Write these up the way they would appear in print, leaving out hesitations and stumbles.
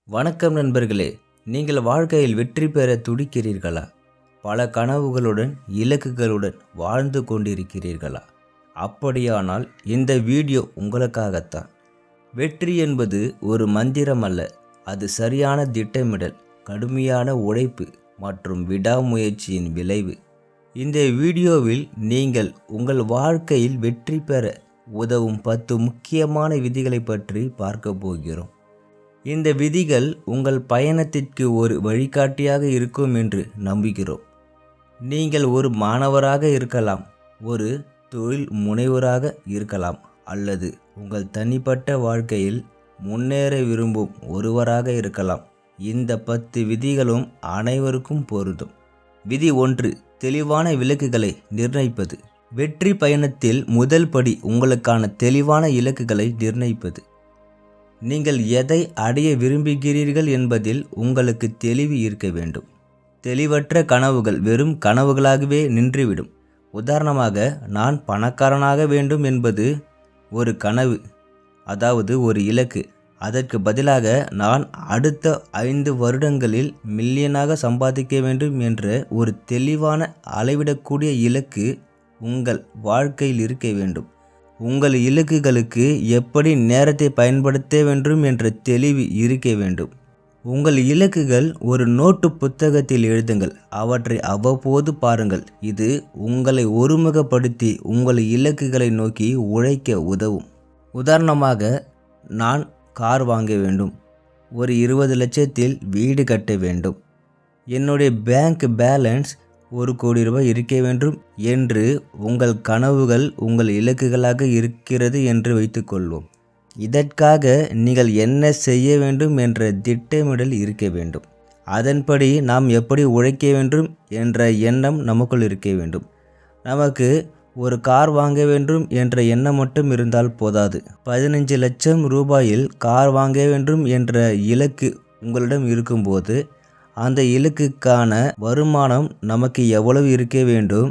வணக்கம் நண்பர்களே, நீங்கள் வாழ்க்கையில் வெற்றி பெற துடிக்கிறீர்களா? பல கனவுகளுடன் இலக்குகளுடன் வாழ்ந்து கொண்டிருக்கிறீர்களா? அப்படியானால் இந்த வீடியோ உங்களுக்காகத்தான். வெற்றி என்பது ஒரு மந்திரம் அல்ல, அது சரியான திட்டமிடல், கடுமையான உழைப்பு மற்றும் விடாமுயற்சியின் விளைவு. இந்த வீடியோவில் நீங்கள் உங்கள் வாழ்க்கையில் வெற்றி பெற உதவும் 10 முக்கியமான விதிகளை பற்றி பார்க்க போகிறோம். இந்த விதிகள் உங்கள் பயணத்திற்கு ஒரு வழிகாட்டியாக இருக்கும் என்று நம்புகிறோம். நீங்கள் ஒரு மாணவராக இருக்கலாம், ஒரு தொழில் முனைவராக இருக்கலாம், அல்லது உங்கள் தனிப்பட்ட வாழ்க்கையில் முன்னேற விரும்பும் ஒருவராக இருக்கலாம். இந்த 10 விதிகளும் அனைவருக்கும் பொருந்தும். விதி 1: தெளிவான இலக்குகளை நிர்ணயிப்பது. வெற்றி பயணத்தில் முதல் படி உங்களுக்கான தெளிவான இலக்குகளை நிர்ணயிப்பது. நீங்கள் எதை அடைய விரும்புகிறீர்கள் என்பதில் உங்களுக்கு தெளிவு இருக்க வேண்டும். தெளிவற்ற கனவுகள் வெறும் கனவுகளாகவே நின்றுவிடும். உதாரணமாக, நான் பணக்காரனாக வேண்டும் என்பது ஒரு கனவு, அதாவது ஒரு இலக்கு. அதற்கு பதிலாக நான் அடுத்த 5 வருடங்களில் மில்லியனாக சம்பாதிக்க வேண்டும் என்ற ஒரு தெளிவான அளவிடக்கூடிய இலக்கு உங்கள் வாழ்க்கையில் இருக்க வேண்டும். உங்கள் இலக்குகளுக்கு எப்படி நேரத்தை பயன்படுத்த வேண்டும் என்ற தெளிவு இருக்க வேண்டும். உங்கள் இலக்குகள் ஒரு நோட்டு புத்தகத்தில் எழுதுங்கள், அவற்றை அவ்வப்போது பாருங்கள். இது உங்களை ஒருமுகப்படுத்தி உங்கள் இலக்குகளை நோக்கி உழைக்க உதவும். உதாரணமாக, நான் கார் வாங்க வேண்டும், ஒரு 20 லட்சத்தில் வீடு கட்ட வேண்டும், என்னுடைய பேங்க் பேலன்ஸ் 1 கோடி ரூபாய் இருக்க வேண்டும் என்று உங்கள் கனவுகள் உங்கள் இலக்குகளாக இருக்கிறது என்று வைத்துக்கொள்வோம். இதற்காக நீங்கள் என்ன செய்ய வேண்டும் என்ற திட்டமிடல் இருக்க வேண்டும். அதன்படி நாம் எப்படி உழைக்க வேண்டும் என்ற எண்ணம் நமக்குள் இருக்க வேண்டும். நமக்கு ஒரு கார் வாங்க வேண்டும் என்ற எண்ணம் மட்டும் இருந்தால் போதாது. 15 லட்சம் ரூபாயில் கார் வாங்க வேண்டும் என்ற இலக்கு உங்களிடம் இருக்கும்போது, அந்த இலக்குக்கான வருமானம் நமக்கு எவ்வளவு இருக்க வேண்டும்,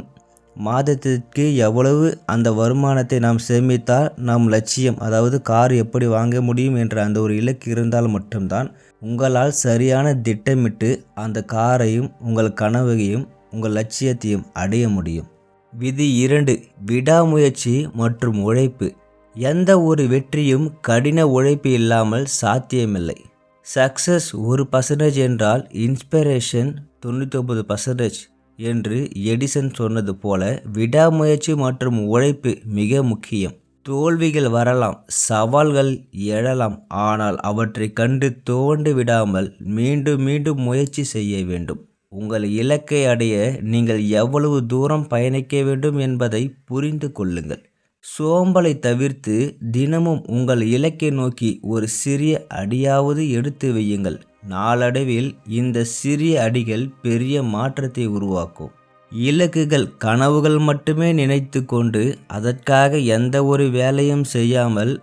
மாதத்திற்கு எவ்வளவு அந்த வருமானத்தை நாம் சேமித்தால் நம் லட்சியம், அதாவது கார் எப்படி வாங்க முடியும் என்ற அந்த ஒரு இலக்கு இருந்தால் மட்டும்தான் உங்களால் சரியான திட்டமிட்டு அந்த காரையும் உங்கள் கனவையும் உங்கள் லட்சியத்தையும் அடைய முடியும். விதி 2: விடாமுயற்சி மற்றும் உழைப்பு. எந்த ஒரு வெற்றியும் கடின உழைப்பு இல்லாமல் சாத்தியமில்லை. சக்சஸ் 1% என்றால் இன்ஸ்பிரேஷன் 99% என்று எடிசன் சொன்னது போல, விடாமுயற்சி மற்றும் உழைப்பு மிக முக்கியம். தோல்விகள் வரலாம், சவால்கள் எழலாம், ஆனால் அவற்றை கண்டு துவண்டு விடாமல் மீண்டும் மீண்டும் முயற்சி செய்ய வேண்டும். உங்கள் இலக்கை அடைய நீங்கள் எவ்வளவு தூரம் பயணிக்க வேண்டும் என்பதை புரிந்து கொள்ளுங்கள். சோம்பலை தவிர்த்து தினமும் உங்கள் இலக்கை நோக்கி ஒரு சிறிய அடியாவது எடுத்து வையுங்கள். நாளடைவில் இந்த சிறிய அடிகள் பெரிய மாற்றத்தை உருவாக்கும். இலக்குகள் கனவுகள் மட்டுமே நினைத்து கொண்டு அதற்காக எந்த ஒரு வேலையும் செய்யாமல்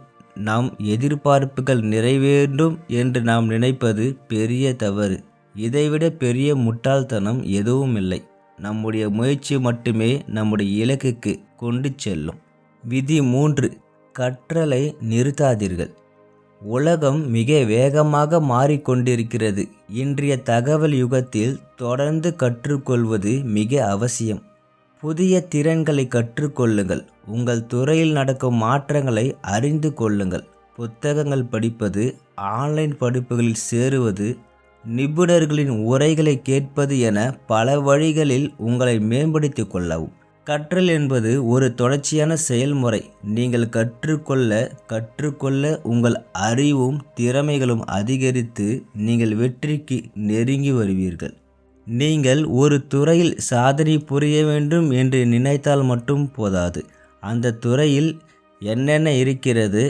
நம் எதிர்பார்ப்புகள் நிறைவேறும் என்று நாம் நினைப்பது பெரிய தவறு. இதைவிட பெரிய முட்டாள்தனம் எதுவும் இல்லை. நம்முடைய முயற்சி மட்டுமே நம்முடைய இலக்குக்கு கொண்டு செல்லும். விதி 3: கற்றலை நிறுத்தாதீர்கள். உலகம் மிக வேகமாக மாறிக்கொண்டிருக்கிறது. இன்றைய தகவல் யுகத்தில் தொடர்ந்து கற்றுக்கொள்வது மிக அவசியம். புதிய திறன்களை கற்றுக்கொள்ளுங்கள். உங்கள் துறையில் நடக்கும் மாற்றங்களை அறிந்து கொள்ளுங்கள். புத்தகங்கள் படிப்பது, ஆன்லைன் படிப்புகளில் சேருவது, நிபுணர்களின் உரைகளை கேட்பது என பல வழிகளில் உங்களை மேம்படுத்திக் கொள்ளவும். கற்றல் என்பது ஒரு தொடர்ச்சியான செயல்முறை. நீங்கள் கற்றுக்கொள்ள உங்கள் அறிவும் திறமைகளும் அதிகரித்து நீங்கள் வெற்றிக்கு நெருங்கி வருவீர்கள். நீங்கள் ஒரு துறையில் சாதனை புரிய வேண்டும் என்று நினைத்தால் மட்டும் போதாது. அந்த துறையில் என்னென்ன இருக்கிறது,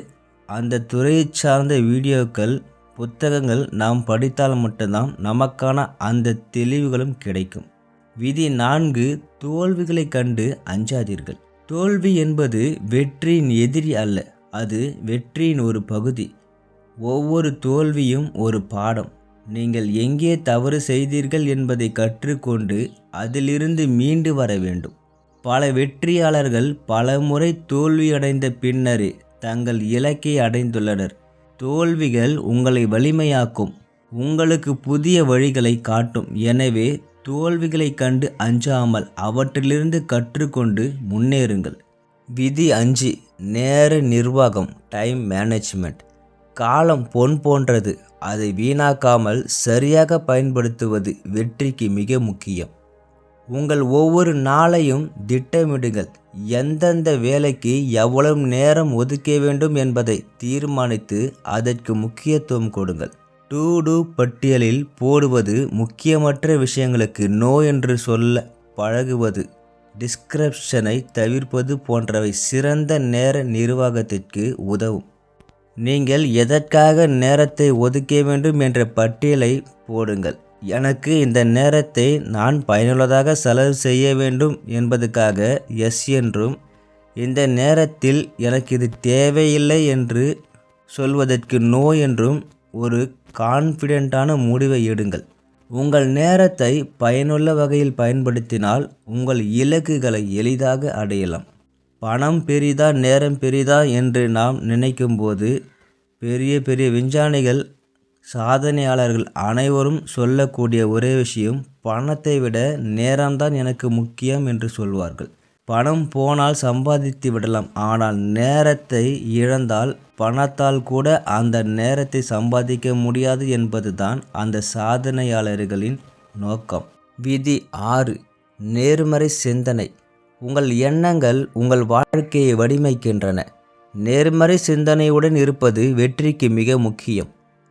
அந்த துறையை சார்ந்த வீடியோக்கள், புத்தகங்கள் நாம் படித்தால் மட்டும்தான் நமக்கான அந்த தெளிவுகளும் கிடைக்கும். விதி 4: தோல்விகளை கண்டு அஞ்சாதீர்கள். தோல்வி என்பது வெற்றியின் எதிரி அல்ல, அது வெற்றியின் ஒரு பகுதி. ஒவ்வொரு தோல்வியும் ஒரு பாடம். நீங்கள் எங்கே தவறு செய்தீர்கள் என்பதை கற்றுக்கொண்டு அதிலிருந்து மீண்டு வர வேண்டும். பல வெற்றியாளர்கள் பல முறை தோல்வியடைந்த பின்னரே தங்கள் இலக்கை அடைந்துள்ளனர். தோல்விகள் உங்களை வலிமையாக்கும், உங்களுக்கு புதிய வழிகளை காட்டும். எனவே தோல்விகளை கண்டு அஞ்சாமல் அவற்றிலிருந்து கற்றுக்கொண்டு முன்னேறுங்கள். விதி 5. நேர நிர்வாகம், டைம் மேனேஜ்மெண்ட். காலம் பொன் போன்றது. அதை வீணாக்காமல் சரியாக பயன்படுத்துவது வெற்றிக்கு மிக முக்கியம். உங்கள் ஒவ்வொரு நாளையும் திட்டமிடுங்கள். எந்தெந்த வேலைக்கு எவ்வளவு நேரம் ஒதுக்க வேண்டும் என்பதை தீர்மானித்து அதற்கு முக்கியத்துவம் கொடுங்கள். டு டூ பட்டியலில் போடுவது, முக்கியமற்ற விஷயங்களுக்கு நோ என்று சொல்ல பழகுவது, டிஸ்கிரப்ஷனை தவிர்ப்பது போன்றவை சிறந்த நேர நிர்வாகத்திற்கு உதவும். நீங்கள் எதற்காக நேரத்தை ஒதுக்க வேண்டும் என்ற பட்டியலை போடுங்கள். எனக்கு இந்த நேரத்தை நான் பயனுள்ளதாக செலவு செய்ய வேண்டும் என்பதுக்காக எஸ் என்றும், இந்த நேரத்தில் எனக்கு இது தேவையில்லை என்று சொல்வதற்கு நோ என்றும் ஒரு கான்ஃபிடென்ட்டான முடிவை எடுங்கள். உங்கள் நேரத்தை பயனுள்ள வகையில் பயன்படுத்தினால் உங்கள் இலக்குகளை எளிதாக அடையலாம். பணம் பெரிதா நேரம் பெரிதா என்று நாம் நினைக்கும்போது பெரிய பெரிய விஞ்ஞானிகள், சாதனையாளர்கள் அனைவரும் சொல்லக்கூடிய ஒரே விஷயம், பணத்தை விட நேரம்தான் எனக்கு முக்கியம் என்று சொல்வார்கள். பணம் போனால் சம்பாதித்து விடலாம், ஆனால் நேரத்தை இழந்தால் பணத்தால் கூட அந்த நேரத்தை சம்பாதிக்க முடியாது என்பதுதான் அந்த சாதனையாளர்களின் நோக்கம். விதி 6. நேர்மறை சிந்தனை. உங்கள் எண்ணங்கள் உங்கள் வாழ்க்கையை வடிவமைக்கின்றன. நேர்மறை சிந்தனையுடன் இருப்பது வெற்றிக்கு மிக முக்கியம்.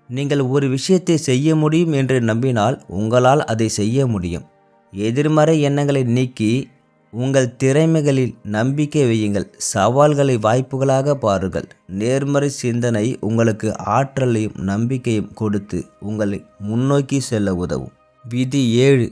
நீங்கள் ஒரு விஷயத்தை செய்ய முடியும் என்று நம்பினால் உங்களால் அதை செய்ய முடியும். எதிர்மறை எண்ணங்களை நீக்கி உங்கள் திறமைகளில் நம்பிக்கை வையுங்கள். சவால்களை வாய்ப்புகளாக பாருங்கள். நேர்மறை சிந்தனை உங்களுக்கு ஆற்றலையும் நம்பிக்கையும் கொடுத்து உங்களை முன்னோக்கி செல்ல உதவும். விதி 7.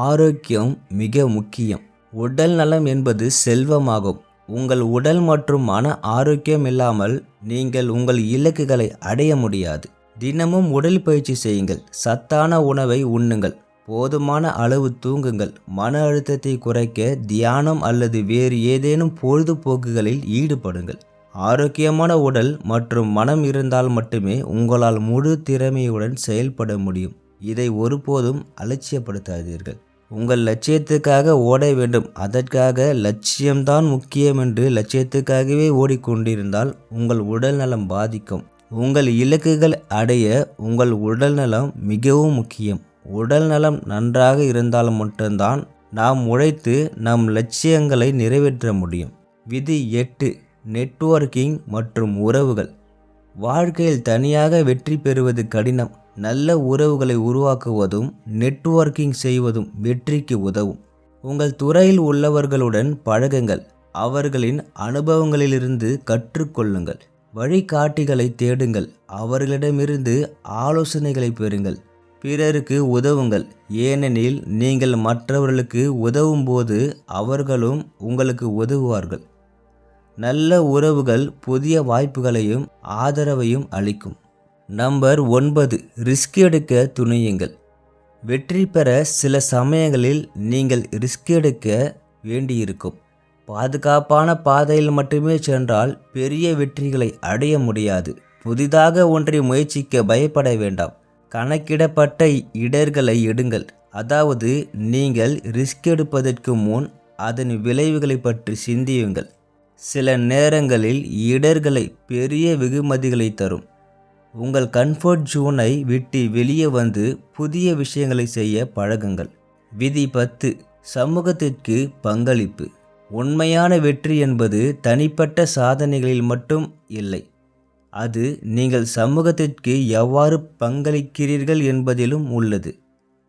ஆரோக்கியம் மிக முக்கியம். உடல் நலம் என்பது செல்வமாகும். உங்கள் உடல் மற்றும் மன ஆரோக்கியம் இல்லாமல் நீங்கள் உங்கள் இலக்குகளை அடைய முடியாது. தினமும் உடற்பயிற்சி செய்யுங்கள். சத்தான உணவை உண்ணுங்கள். போதுமான அளவு தூங்குங்கள். மன அழுத்தத்தை குறைக்க தியானம் அல்லது வேறு ஏதேனும் பொழுதுபோக்குகளில் ஈடுபடுங்கள். ஆரோக்கியமான உடல் மற்றும் மனம் இருந்தால் மட்டுமே உங்களால் முழு திறமையுடன் செயல்பட முடியும். இதை ஒருபோதும் அலட்சியப்படுத்தாதீர்கள். உங்கள் லட்சியத்துக்காக ஓட வேண்டும். அதற்காக லட்சியம்தான் முக்கியம் என்று லட்சியத்துக்காகவே ஓடிக்கொண்டிருந்தால் உங்கள் உடல் நலம் பாதிக்கும். உங்கள் இலக்குகள் அடைய உங்கள் உடல் நலம் மிகவும் முக்கியம். உடல் நலம் நன்றாக இருந்தால் மட்டும்தான் நாம் உழைத்து நம் லட்சியங்களை நிறைவேற்ற முடியும். விதி 8. நெட்வொர்க்கிங் மற்றும் உறவுகள். வாழ்க்கையில் தனியாக வெற்றி பெறுவது கடினம். நல்ல உறவுகளை உருவாக்குவதும் நெட்வொர்க்கிங் செய்வதும் வெற்றிக்கு உதவும். உங்கள் துறையில் உள்ளவர்களுடன் பழகுங்கள். அவர்களின் அனுபவங்களிலிருந்து கற்றுக்கொள்ளுங்கள். வழிகாட்டிகளை தேடுங்கள். அவர்களிடமிருந்து ஆலோசனைகளை பெறுங்கள். பிறருக்கு உதவுங்கள். ஏனெனில் நீங்கள் மற்றவர்களுக்கு உதவும் போது அவர்களும் உங்களுக்கு உதவுவார்கள். நல்ல உறவுகள் புதிய வாய்ப்புகளையும் ஆதரவையும் அளிக்கும். நம்பர் 9. ரிஸ்க் எடுக்க துணியுங்கள். வெற்றி பெற சில சமயங்களில் நீங்கள் ரிஸ்க் எடுக்க வேண்டியிருக்கும். பாதுகாப்பான பாதையில் மட்டுமே சென்றால் பெரிய வெற்றிகளை அடைய முடியாது. புதிதாக ஒன்றை முயற்சிக்க பயப்பட வேண்டாம். கணக்கிடப்பட்ட இடர்களை எடுங்கள். அதாவது நீங்கள் ரிஸ்க் எடுப்பதற்கு முன் அதன் விளைவுகளை பற்றி சிந்தியுங்கள். சில நேரங்களில் இடர்களை பெரிய வெகுமதிகளை தரும். உங்கள் கம்ஃபர்ட் ஜோனை விட்டு வெளியே வந்து புதிய விஷயங்களை செய்ய பழகுங்கள். விதி 10. சமூகத்திற்கு பங்களிப்பு. உண்மையான வெற்றி என்பது தனிப்பட்ட சாதனைகளில் மட்டும் இல்லை. அது நீங்கள் சமூகத்திற்கு எவ்வாறு பங்களிக்கிறீர்கள் என்பதிலும் உள்ளது.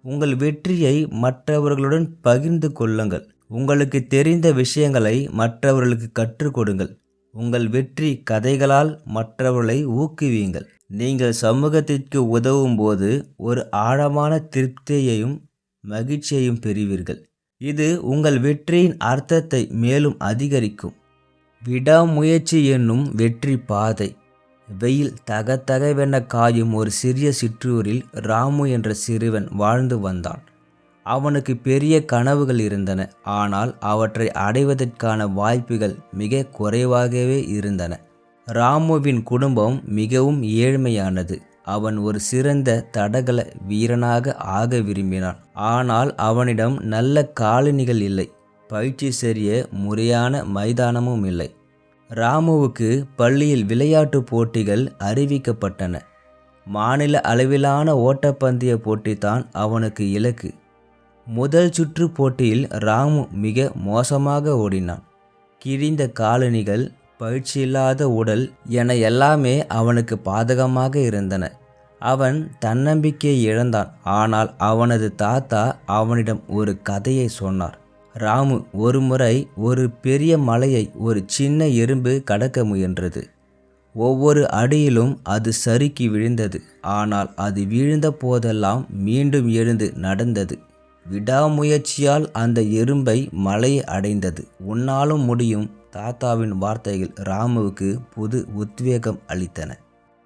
உங்கள் வெற்றியை மற்றவர்களுடன் பகிர்ந்து கொள்ளுங்கள். உங்களுக்கு தெரிந்த விஷயங்களை மற்றவர்களுக்கு கற்றுக் கொடுங்கள். உங்கள் வெற்றி கதைகளால் மற்றவர்களை ஊக்குவியுங்கள். நீங்கள் சமூகத்திற்கு உதவும் போது ஒரு ஆழமான திருப்தியையும் மகிழ்ச்சியையும் பெறுவீர்கள். இது உங்கள் வெற்றியின் அர்த்தத்தை மேலும் அதிகரிக்கும். விடாமுயற்சி என்னும் வெற்றி பாதை. வெயில் தகதகவென காயும் ஒரு சிறிய சிற்றூரில் ராமு என்ற சிறுவன் வாழ்ந்து வந்தான். அவனுக்கு பெரிய கனவுகள் இருந்தன. ஆனால் அவற்றை அடைவதற்கான வாய்ப்புகள் மிக குறைவாகவே இருந்தன. ராமுவின் குடும்பம் மிகவும் ஏழ்மையானது. அவன் ஒரு சிறந்த தடகள வீரனாக ஆக விரும்பினான். ஆனால் அவனிடம் நல்ல காலணிகள் இல்லை, பயிற்சி செய்ய முறையான மைதானமும் இல்லை. ராமுவுக்கு பள்ளியில் விளையாட்டு போட்டிகள் அறிவிக்கப்பட்டன. மாநில அளவிலான ஓட்டப்பந்தய போட்டிதான் அவனுக்கு இலக்கு. முதல் சுற்று போட்டியில் ராமு மிக மோசமாக ஓடினான். கிழிந்த காலணிகள், பயிற்சியில்லாத உடல் என எல்லாமே அவனுக்கு பாதகமாக இருந்தன. அவன் தன்னம்பிக்கையை இழந்தான். ஆனால் அவனது தாத்தா அவனிடம் ஒரு கதையை சொன்னார். ராமு ஒருமுறை ஒரு பெரிய மலையை ஒரு சின்ன எறும்பு கடக்க முயன்றது. ஒவ்வொரு அடியிலும் அது சறுக்கி விழுந்தது. ஆனால் அது விழுந்த போதெல்லாம் மீண்டும் எழுந்து நடந்தது. விடாமுயற்சியால் அந்த எறும்பை மலையை அடைந்தது. உன்னாலும் முடியும். தாத்தாவின் வார்த்தைகள் ராமுவுக்கு புது உத்வேகம் அளித்தன.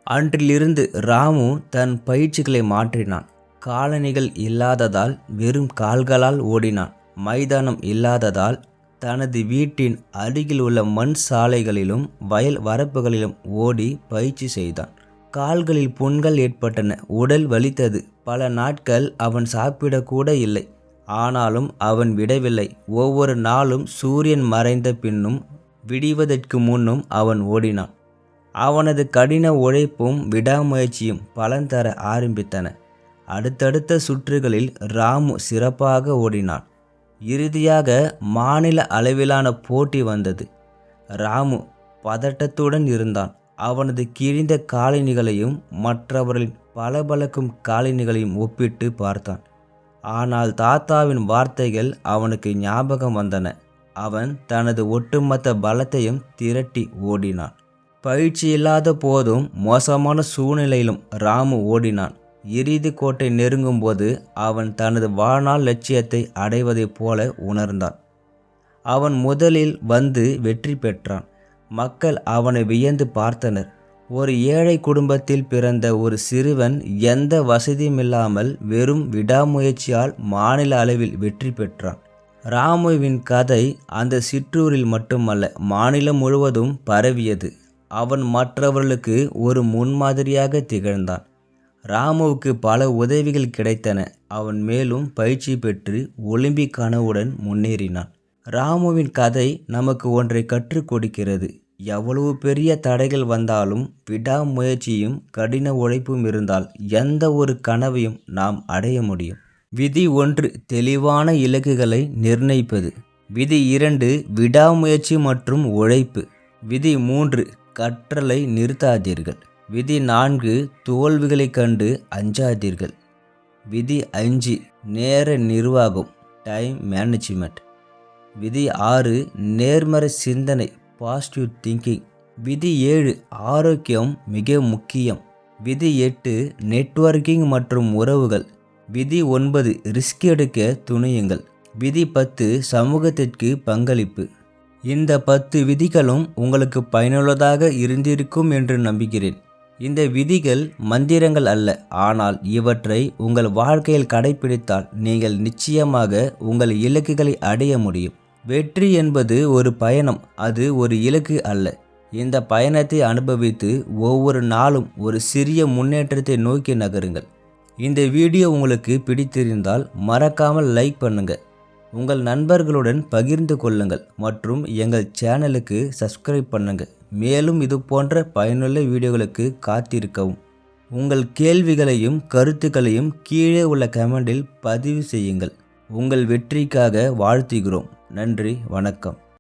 அன்றிலிருந்து ராமு தன் பயிற்சிகளை மாற்றினான். காலணிகள் இல்லாததால் வெறும் கால்களால் ஓடினான். மைதானம் இல்லாததால் தனது வீட்டின் அருகில் உள்ள மண் சாலைகளிலும் வயல் வரப்புகளிலும் ஓடி பயிற்சி செய்தான். கால்களில் புண்கள் ஏற்பட்டன, உடல் வலித்தது. பல நாட்கள் அவன் சாப்பிடக்கூட இல்லை. ஆனாலும் அவன் விடவில்லை. ஒவ்வொரு நாளும் சூரியன் மறைந்த பின்னும் விடிவதற்கு முன்னும் அவன் ஓடினான். அவனது கடின உழைப்பும் விடாமுயற்சியும் பலன் தர ஆரம்பித்தன. அடுத்தடுத்த சுற்றுகளில் ராமு சிறப்பாக ஓடினான். இறுதியாக மாநில அளவிலான போட்டி வந்தது. ராமு பதட்டத்துடன் இருந்தான். அவனது கிழிந்த காலணிகளையும் மற்றவர்களின் பளபளக்கும் காலணிகளையும் ஒப்பிட்டு பார்த்தான். ஆனால் தாத்தாவின் வார்த்தைகள் அவனுக்கு ஞாபகம் வந்தன. அவன் தனது ஒட்டுமொத்த பலத்தையும் திரட்டி ஓடினான். பயிற்சி இல்லாத போதும் மோசமான சூழ்நிலையிலும் ராமு ஓடினான். இறுதி கோட்டை நெருங்கும் போது அவன் தனது வாழ்நாள் லட்சியத்தை அடைவதைப் போல உணர்ந்தான். அவன் முதலில் வந்து வெற்றி பெற்றான். மக்கள் அவனை வியந்து பார்த்தனர். ஒரு ஏழை குடும்பத்தில் பிறந்த ஒரு சிறுவன் எந்த வசதியுமில்லாமல் வெறும் விடாமுயற்சியால் மாநில அளவில் வெற்றி பெற்றான். ராமுவின் கதை அந்த சிற்றூரில் மட்டுமல்ல, மாநிலம் முழுவதும் பரவியது. அவன் மற்றவர்களுக்கு ஒரு முன்மாதிரியாக திகழ்ந்தான். ராமுவுக்கு பல உதவிகள் கிடைத்தன. அவன் மேலும் பயிற்சி பெற்று ஒலிம்பிக் கனவுடன் முன்னேறினான். ராமுவின் கதை நமக்கு ஒன்றை கற்றுக் கொடுக்கிறது. எவ்வளவு பெரிய தடைகள் வந்தாலும் விடாமுயற்சியும் கடின உழைப்பும் இருந்தால் எந்த ஒரு கனவையும் நாம் அடைய முடியும். விதி 1 தெளிவான இலக்குகளை நிர்ணயிப்பது. விதி 2 விடாமுயற்சி மற்றும் உழைப்பு. விதி 3 கற்றலை நிறுத்தாதீர்கள். விதி 4 தோல்விகளைக் கண்டு அஞ்சாதீர்கள். விதி 5 நேர நிர்வாகம், டைம் மேனேஜ்மெண்ட். விதி 6 நேர்மறை சிந்தனை, பாசிட்டிவ் திங்கிங். விதி 7 ஆரோக்கியம் மிக முக்கியம். விதி 8 நெட்வொர்க்கிங் மற்றும் உறவுகள். விதி 9 ரிஸ்க் எடுக்க துணியுங்கள். விதி 10 சமூகத்திற்கு பங்களிப்பு. இந்த 10 விதிகளும் உங்களுக்கு பயனுள்ளதாக இருந்திருக்கும் என்று நம்புகிறேன். இந்த விதிகள் மந்திரங்கள் அல்ல, ஆனால் இவற்றை உங்கள் வாழ்க்கையில் கடைபிடித்தால் நீங்கள் நிச்சயமாக உங்கள் இலக்குகளை அடைய முடியும். வெற்றி என்பது ஒரு பயணம், அது ஒரு இலக்கு அல்ல. இந்த பயணத்தை அனுபவித்து ஒவ்வொரு நாளும் ஒரு சிறிய முன்னேற்றத்தை நோக்கி நகருங்கள். இந்த வீடியோ உங்களுக்கு பிடித்திருந்தால் மறக்காமல் லைக் பண்ணுங்க, உங்கள் நண்பர்களுடன் பகிர்ந்து கொள்ளுங்கள் மற்றும் எங்கள் சேனலுக்கு சப்ஸ்கிரைப் பண்ணுங்க. மேலும் இது போன்ற பயனுள்ள வீடியோகளுக்கு காத்திருக்கவும். உங்கள் கேள்விகளையும் கருத்துக்களையும் கீழே உள்ள கமெண்டில் பதிவு செய்யுங்கள். உங்கள் வெற்றிக்காக வாழ்த்துகிறோம். நன்றி, வணக்கம்.